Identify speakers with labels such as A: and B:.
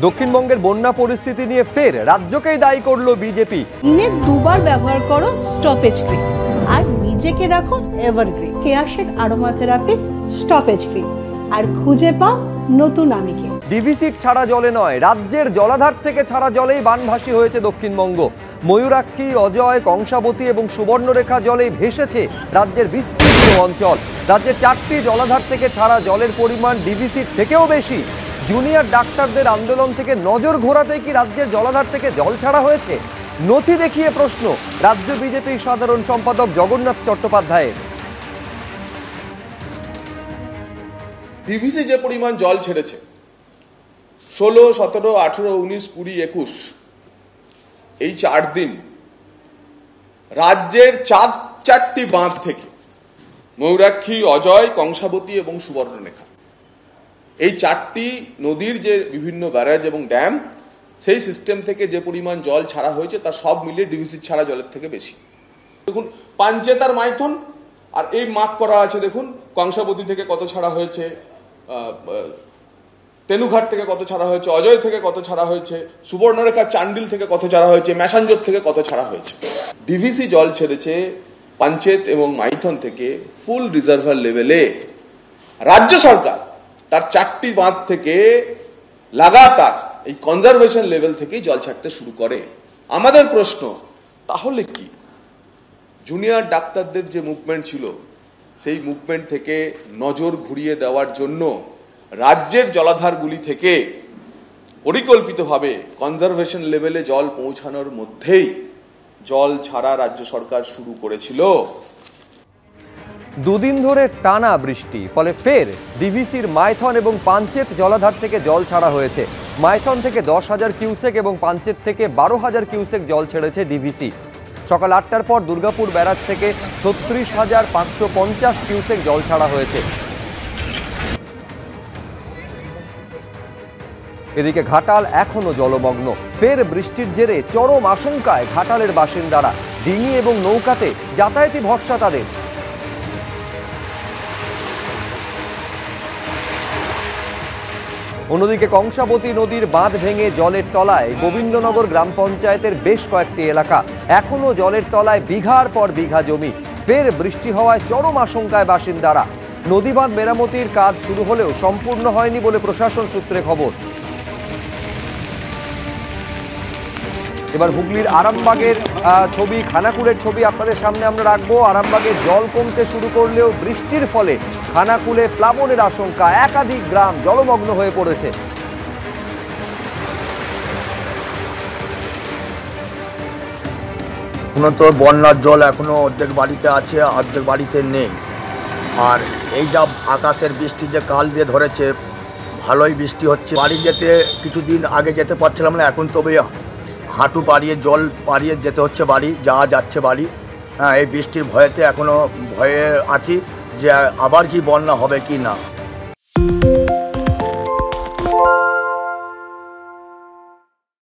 A: দক্ষিণবঙ্গের বন্যা পরিস্থিতি নিয়ে ফের রাজ্যকেই দায়ী করলো বিজেপি।
B: দিনে দুবার ব্যবহার করো স্টপেজ ক্রিম আর নিজেকে রাখো এভারগ্রিন। কেয়াশের আরোমা থেরাপি স্টপেজ ক্রিম আর খুঁজে পাও নতুন আমিকে।
A: ডিভিসির ছাড়া জলে নয়, রাজ্যের জলাধার থেকে ছাড়া জলেই বানভাসী হয়েছে দক্ষিণবঙ্গ। ময়ূরাক্ষী, অজয়, কংসাবতী এবং সুবর্ণরেখা জলে ভেসেছে রাজ্যের বিস্তীর্ণ অঞ্চল। রাজ্যের 4টি জলাধার থেকে ছাড়া জলের পরিমাণ ডিভিসির থেকেও বেশি। জুনিয়র ডাক্তারদের আন্দোলন থেকে নজর ঘোরাতেই কি রাজ্যের জলাধার থেকে জল ছাড়া হয়েছে? নথি দেখিয়ে প্রশ্ন রাজ্য বিজেপির সাধারণ সম্পাদক জগন্নাথ চট্টোপাধ্যায়ের।
C: ডিভিসি যে পরিমাণ জল ছেড়েছে 16, 17, 18, 19, 20, 21 এই 4 দিন রাজ্যের 4টি বাঁধ থেকে ময়ূরাক্ষী, অজয়, কংসাবতী এবং সুবর্ণরেখা এই 4টি নদীর যে বিভিন্ন ব্যারাজ এবং ড্যাম সেই সিস্টেম থেকে যে পরিমাণ জল ছাড়া হয়েছে তার সব মিলিয়ে ডিভিসির ছাড়া জলের থেকে বেশি। দেখুন পাঞ্চেত আর মাইথন আর এই মার্ক করা আছে, দেখুন কংসাবতী থেকে কত ছাড়া হয়েছে, তেনুঘাট থেকে কত ছাড়া হয়েছে, অজয় থেকে কত ছাড়া হয়েছে, সুবর্ণরেখা চান্ডিল থেকে কত ছাড়া হয়েছে, ম্যাসাঞ্জোর থেকে কত ছাড়া হয়েছে। ডিভিসি জল ছেড়েছে পাঞ্চেত এবং মাইথন থেকে ফুল রিজার্ভার লেভেলে। রাজ্য সরকার তার 4টি বাঁধ থেকে লাগাতার এই কনজারভেশন লেভেল থেকেই জল ছাড়তে শুরু করে। আমাদের প্রশ্ন তাহলে কি জুনিয়র ডাক্তারদের যে মুভমেন্ট ছিল সেই মুভমেন্ট থেকে নজর ঘুরিয়ে দেওয়ার জন্য রাজ্যের জলাধারগুলি থেকে পরিকল্পিতভাবে কনজারভেশন লেভেলে জল পৌঁছানোর মধ্যেই জল ছাড়া রাজ্য সরকার শুরু করেছিল।
A: দুদিন ধরে টানা বৃষ্টি, ফলে ফের ডিভিসির মাইথন এবং পাঞ্চেত জলাধার থেকে জল ছাড়া হয়েছে। মাইথন থেকে 10,000 কিউসেক এবং পাঞ্চেত থেকে 12,000 কিউসেক জল ছেড়েছে ডিভিসি। সকাল 8টার পর দুর্গাপুর ব্যারাজ থেকে 36,550 কিউসেক জল ছাড়া হয়েছে। এদিকে ঘাটাল এখনো জলমগ্ন। ফের বৃষ্টির জেরে চরম আশঙ্কায় ঘাটালের বাসিন্দারা। ডিঙি এবং নৌকাতে যাতায়াতি ভরসা তাদের। অন্যদিকে কংসাবতী নদীর বাঁধ ভেঙে জলের তলায় গোবিন্দনগর গ্রাম পঞ্চায়েতের বেশ কয়েকটি এলাকা। এখনো জলের তলায় বিঘার পর বিঘা জমি। ফের বৃষ্টি হওয়ায় চরম আশঙ্কায় বাসিন্দারা। নদী বাঁধ মেরামতির কাজ শুরু হলেও সম্পূর্ণ হয়নি বলে প্রশাসন সূত্রে খবর। এবার হুগলির আরামবাগের ছবি, খানাকুলের ছবি আপনাদের সামনে আমরা রাখবো। আরামবাগের জল কমতে শুরু করলেও বৃষ্টির ফলে খানাকুলে প্লাবনের আশঙ্কা। একাধিক গ্রাম জলমগ্ন হয়ে পড়েছে।
D: তো বন্যার জল এখনো অর্ধেক বাড়িতে আছে, অর্ধেক বাড়িতে নেই। আর এই যা আকাশের বৃষ্টি যে কাল দিয়ে ধরেছে, ভালোই বৃষ্টি হচ্ছে। বাড়ি যেতে কিছুদিন আগে যেতে পারছিলাম না, এখন তবে হাঁটু পাড়িয়ে জল পাড়িয়ে যেতে হচ্ছে বাড়ি, যাওয়া যাচ্ছে বাড়ি। হ্যাঁ, এই বৃষ্টির ভয়েতে এখনো ভয়ে আছি যে আবার কি বন্যা হবে কি না।